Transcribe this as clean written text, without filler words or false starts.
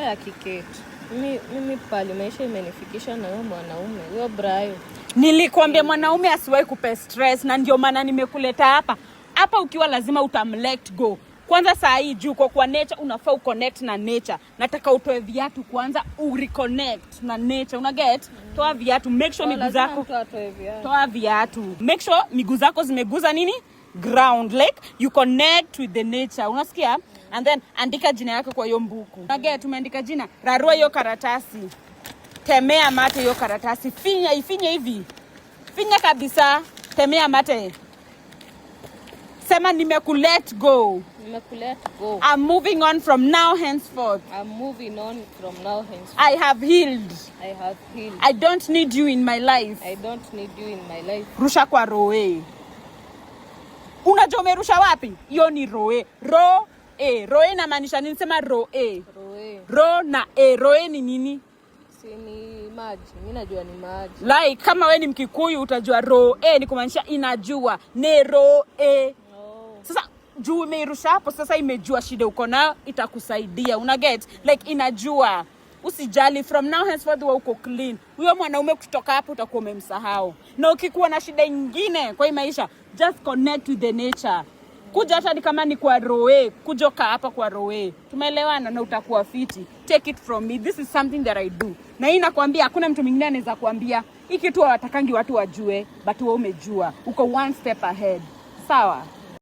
Kiketi. Mimi pale maisha imenifikisha na wewe mwanaume. Wewe Brayo. Nilikwambia mwanaume asiwahi kupe stress na ndio maana nimekuleta hapa. Hapa ukiwa lazima utamlet go. Kwanza saa hii juu kwa nature unafaa uconnect na nature. Nataka utoe viatu kwanza ureconnect na nature. Una get? Toa viatu. Make sure miguu zako. Toa viatu. Make sure miguu zako zimeguza nini? Ground, like you connect with the nature. Unasikia? And then andika jina yako kwa hiyo mbuku. Unagea tumeandika jina. Rarua hiyo karatasi. Temea mate hiyo karatasi. Ifinye hivi. Finya kabisa. Temea mate. Sema nimekulet go. Nimekulet go. I'm moving on from now henceforth. I'm moving on from now henceforth. I have healed. I have healed. I don't need you in my life. I don't need you in my life. Rusha kwa roe. Unajua umerusha wapi? Hiyo ni roe. Roe inamaanisha nini? Sema roe. Ro na roe ni nini? Si ni maji. Mimi najua ni maji. Like kama wewe ni Mkikuyu utajua roe ni kumaanisha inajua. Ne roe. Sasa juu umeirusha hapo sasa imejua shida uko nayo itakusaidia. Una get? Like inajua. Usijali, from now henceforth wewe uko clean. Huyo mwanaume kutoka hapo utakuwa umemsahau. Na ukikuwa na shida nyingine kwa hii maisha, just connect with the nature. Kuja hata kama ni kwa roe, kujoka hapa kwa roe. Tumeelewana na utakuwa fiti. Take it from me. This is something that I do. Na hii nakwambia hakuna mtu mwingine anaweza kuambia. Hiki tu hawatakangi watu wajue, but wewe umejua. Uko one step ahead. Sawa?